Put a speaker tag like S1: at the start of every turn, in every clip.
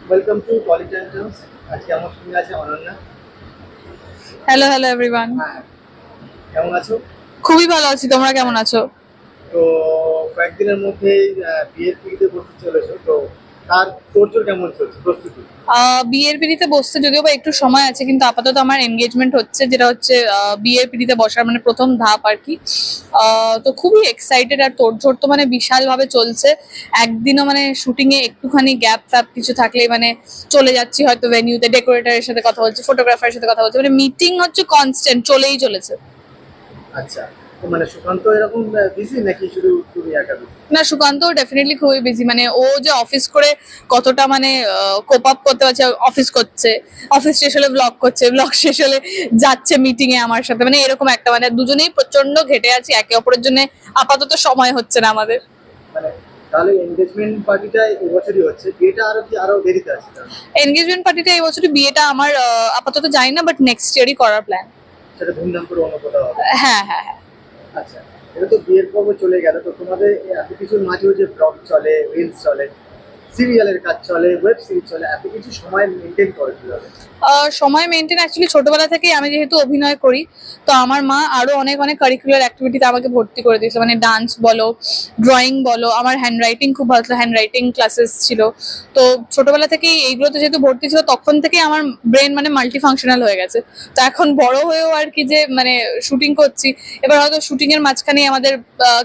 S1: Welcome to পলিটেন্টস। আজকে আমার সঙ্গে আছে অনন্যা।
S2: Hello hello everyone.
S1: হ্যাঁ, কেমন আছো?
S2: খুবই ভালো আছি, তোমরা কেমন আছো?
S1: তো কয়েকদিনের মধ্যেই বিয়ের পিড়িতে বসতে চলেছো, তো তার তোড়জোড় কেমন চলছে, প্রস্তুতি?
S2: বিয়ের পিড়িতে বসতে যদিও বা একটু সময় আছে, কিন্তু আপাতত আমার এনগেজমেন্ট হচ্ছে, যেটা হচ্ছে বিয়ের পিড়িতে বসার মানে প্রথম ধাপ আর কি। তো খুবই এক্সাইটেড, আর তোড়জোড় তো মানে বিশাল ভাবে চলছে। একদিনও মানে শুটিং এ একটুখানি গ্যাপ ফ্যাপ কিছু থাকলে মানে চলে যাচ্ছি হয়তো ভেন্যুতে, ডেকোরেটরের সাথে কথা বলছি, ফটোগ্রাফারের সাথে কথা বলছি, মানে মিটিং হচ্ছে কনস্ট্যান্ট, চলেই চলেছে।
S1: আচ্ছা, তো মানে সুকান্ত এরকম বিজি নাকি শুধু তুমি একা busy?
S2: না, সুকান্ত ডেফিনেটলি খুবই বিজি, মানে ও যে অফিস করে কতটা মানে কোপ আপ করতে পারছে, অফিস করছে, অফিস শেষ হলে ব্লগ করছে, ব্লগ শেষ হলে যাচ্ছে মিটিং এ আমার সাথে, মানে এরকম একটা মানে দুজনেই প্রচন্ড ঘেটে আছি একে অপরের জন্য। আপাতত সময় হচ্ছে না আমাদের।
S1: মানে তাহলে এনগেজমেন্ট পার্টিটা এবছরই হচ্ছে, বিয়েটা আরো দেরিতে আছে তাহলে?
S2: এনগেজমেন্ট পার্টিটা এই বছরই, বিয়েটা আমার আপাতত জানি না, বাট নেক্সট ইয়ারই করার প্ল্যান।
S1: সেটা ধুমধাম করে অন্য কোথাও হবে?
S2: হ্যাঁ হ্যাঁ হ্যাঁ।
S1: আচ্ছা, এটা তো বিয়ের পর্ব চলে গেল, তো তোমাদের এত কিছুর মাঝেও যে ব্লগ চলে, রিলস চলে, সিরিয়ালের কাজ চলে, ওয়েব সিরিজ চলে, এত কিছু সময় মেনটেন করে কিভাবে?
S2: সময় মেনটেন অ্যাকচুয়ালি ছোটবেলা থেকেই আমি যেহেতু অভিনয় করি, তো আমার মা আরো অনেক অনেক কারিকুলার অ্যাক্টিভিটিতে আমাকে ভর্তি করে দিয়েছে, মানে ডান্স বলো, ড্রয়িং বলো, আমার হ্যান্ড রাইটিং খুব ভালো ছিল, হ্যান্ড রাইটিং ক্লাসেস ছিল। তো ছোটবেলা থেকেই এইগুলোতে যেহেতু ভর্তি ছিল, তখন থেকেই আমার ব্রেন মানে মাল্টি ফাংশনাল হয়ে গেছে। তো এখন বড় হয়েও আর কি, যে মানে শুটিং করছি, এবার হয়তো শুটিং এর মাঝখানে আমাদের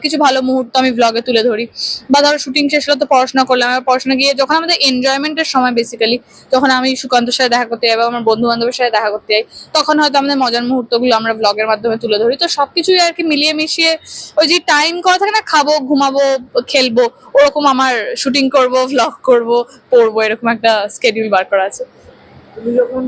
S2: কিছু ভালো মুহূর্ত আমি ব্লগে তুলে ধরি, বা ধরো শুটিং শেষ হলো তো পড়াশোনা করলাম, এবার পড়াশোনা গিয়ে যখন আমাদের এনজয়মেন্টের সময় বেসিক্যালি, তখন আমি সুকান্তর সাথে দেখা করতে যাই বা আমার বন্ধু বান্ধবের সাথে দেখা করতে যাই, তখন হয়তো আমাদের মজার মুহূর্তগুলো আমরা ব্লগের মাধ্যমে তুলে ধরি। তো সবকিছুই আর কি মিলিয়ে মিশিয়ে ওই যে টাইম করা থাকে না, খাবো ঘুমাবো খেলবো, ওরকম আমার শুটিং করব, ভ্লগ করব, পড়বো, এরকম একটা স্কেডিউল বার করা আছে।
S1: তুমি যখন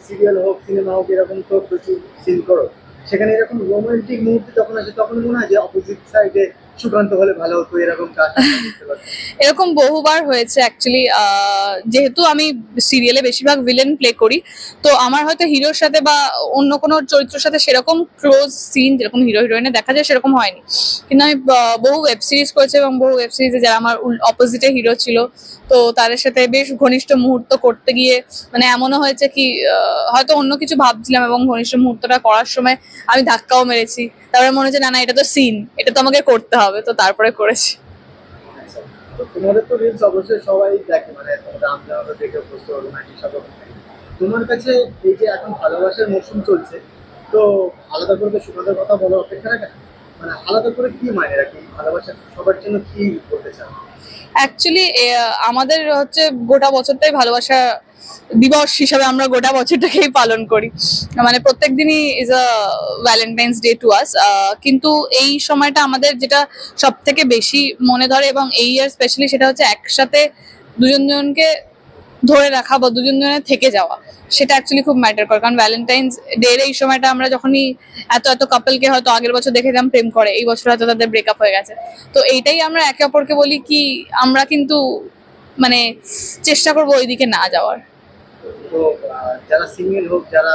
S1: সিরিয়াল হোক, সিনেমা হোক, এরকম তো প্রচুর সিন করো, সেখানে এরকম রোমান্টিক মুহূর্তে তখন আসে, তখন মনে হয় যে অপোজিট সাইডে সুকান্ত হলে ভালো হতো, এরকম কাজ আমরা দেখতে পাচ্ছি।
S2: এরকম বহুবার হয়েছে অ্যাকচুয়ালি। যেহেতু আমি সিরিয়ালে বেশিরভাগ ভিলেন প্লে করি, তো আমার হয়তো হিরোর সাথে বা অন্য কোনো চরিত্রের সাথে সেরকম ক্লোজ সিন যেরকম হিরো হিরোইনে দেখা যায় সেরকম হয়নি। কিন্তু আমি বহু ওয়েব সিরিজ করেছি, এবং বহু ওয়েব সিরিজে যারা আমার অপোজিটে হিরো ছিল, তো তাদের সাথে বেশ ঘনিষ্ঠ মুহূর্ত করতে গিয়ে মানে এমনও হয়েছে কি, হয়তো অন্য কিছু ভাবছিলাম এবং ঘনিষ্ঠ মুহূর্তটা করার সময় আমি ধাক্কাও মেরেছি, তারপরে মনে হচ্ছে না না, এটা তো সিন, এটা তো আমাকে করতে হবে, তো তারপরে করেছি।
S1: আচ্ছা, তো তোমাদের তো রিলস অবশ্যই সবাই দেখে, মানে তোমাদের আমরা দেখে অভ্যস্ত, রোমান্টিক সব রকম থাকে। তোমার কাছে এই যে এখন ভালোবাসার মৌসুম চলছে, তো আলাদা করে তো সুকান্তের কথা বলা অপেক্ষা রাখে না, মানে আলাদা করে কি মানে রাখি, ভালোবাসা সবার জন্য কি করতে চান?
S2: অ্যাকচুয়ালি আমাদের হচ্ছে গোটা বছরটাই ভালোবাসা দিবস হিসাবে আমরা গোটা বছরটাকেই পালন করি, মানে প্রত্যেক দিনই is a Valentine's day to us. কিন্তু এই সময়টা আমাদের যেটা সব থেকে বেশি মনে ধরে, এবং এই ইয়ার স্পেশালি, সেটা হচ্ছে একসাথে দুজন জনকে ধরে রাখা বা দুজন জনের থেকে যাওয়া। সেটা অ্যাকচুয়ালি খুব ম্যাটার করে, কারণ ভ্যালেন্টাইন্স ডে এর এই সময়টা আমরা যখনই এত এত কাপলকে হয়তো আগের বছর দেখেছিলাম প্রেম করে, এই বছর হয়তো তাদের ব্রেকআপ হয়ে গেছে, তো এইটাই আমরা একে অপরকে বলি কি আমরা কিন্তু মানে চেষ্টা করবো ওইদিকে না যাওয়ার।
S1: তো যারা সিঙ্গেল হোক, যারা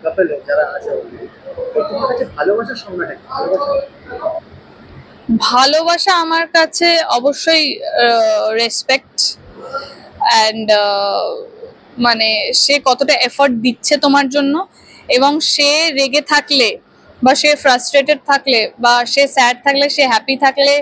S1: কাপল হোক, যারা আছে, তো তোমার কাছে ভালোবাসার সংজ্ঞাটা কি? ভালোবাসা
S2: ভালোবাসা আমার কাছে অবশ্যই রেসপেক্ট, অ্যান্ড মানে সে কতটা এফর্ট দিচ্ছে তোমার জন্য, এবং সে রেগে থাকলে বা সে ফ্রাস্ট্রেটেড থাকলে বা সে স্যাড থাকলে, সে হ্যাপি থাকলে,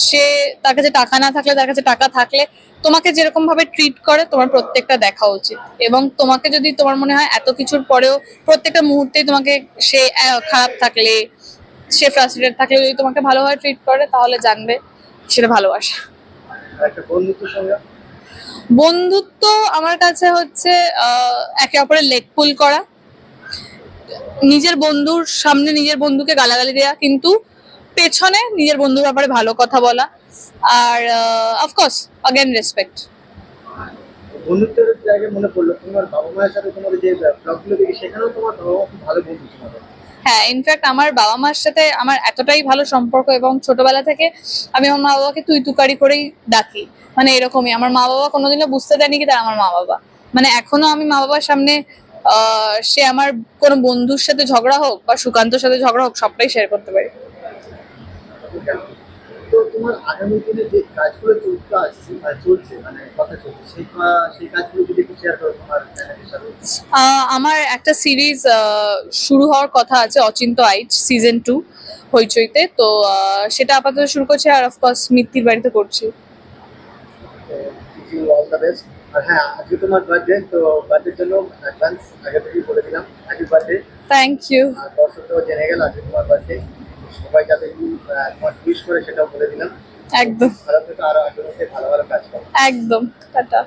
S2: সে তার কাছে টাকা না থাকলে তার কাছে টাকা থাকলে, তোমাকে যেরকম ভাবে ট্রিট করে তোমার প্রত্যেকটা দেখা উচিত। এবং তোমাকে যদি তোমার মনে হয় এত কিছুর পরেও প্রত্যেকটা মুহূর্তেই তোমাকে সে খারাপ থাকলে, সে ফ্রাস্ট্রেটেড থাকলে যদি তোমাকে ভালোভাবে ট্রিট করে, তাহলে জানবে সেটা ভালোবাসা।
S1: আর একটা বন্ধুত্বের সংজ্ঞা?
S2: বন্ধুত্ব আমার কাছে হচ্ছে একে অপরের লেগ পুল করা, নিজের বন্ধুর সামনে নিজের বন্ধুকে গালাগালি দেওয়া, কিন্তু পেছনে নিজের বন্ধুর ব্যাপারে ভালো কথা বলা, আর অফকোর্স অ্যাগেন রেসপেক্ট।
S1: বন্ধুত্বের জায়গায় মনে পড়লো, তোমার বাবা মায়ের সাথে তোমাদের যে ব্লগগুলো দেখি, সেখানেও তোমার বাবা মা খুব ভালো বন্ধু তোমাদের।
S2: হ্যাঁ, ইনফ্যাক্ট আমার বাবা মার সাথে আমার এতটাই ভালো সম্পর্ক, এবং ছোটবেলা থেকে আমি আমার মা বাবাকে তুই তুকারি করেই ডাকি, মানে এরকমই। আমার মা বাবা কোনোদিনও বুঝতে দেয়নি কি তারা আমার মা বাবা, মানে এখনো আমি মা বাবার সামনে সে আমার কোনো বন্ধুর সাথে ঝগড়া হোক বা সুকান্তর সাথে ঝগড়া হোক, সবটাই শেয়ার করতে পারি।
S1: তো তোমার আগামী দিনে যে কাজগুলো চলতে আসছে চলছে মানে কথা চলছে সেই কাজগুলো যদি একটু শেয়ার করো তোমার চ্যানেলের সাথে।
S2: আমার একটা সিরিজ শুরু হওয়ার কথা আছে, অচিন্ত আইচ সিজন 2 হইচইতে। তো সেটা আপাতত শুরু করছে, আর অফকোর্স মিত্তির বাড়িতে করছি।
S1: All the best. আর হ্যাঁ, আজকে তোমার বার্থডে, তো বার্থডের জন্য অ্যাডভান্স আগে থেকেই বলে দিলাম হ্যাপি বার্থডে।
S2: Thank you.
S1: আর দর্শকরাও জেনে গেল আজকে তোমার বার্থডে, সবাই যাতে তোমার উইশ করে সেটাও বলে দিলাম।
S2: একদম
S1: ভালো থেকে আরো আগামীতে ভালো ভালো কাজ করো।
S2: একদম, টাটা।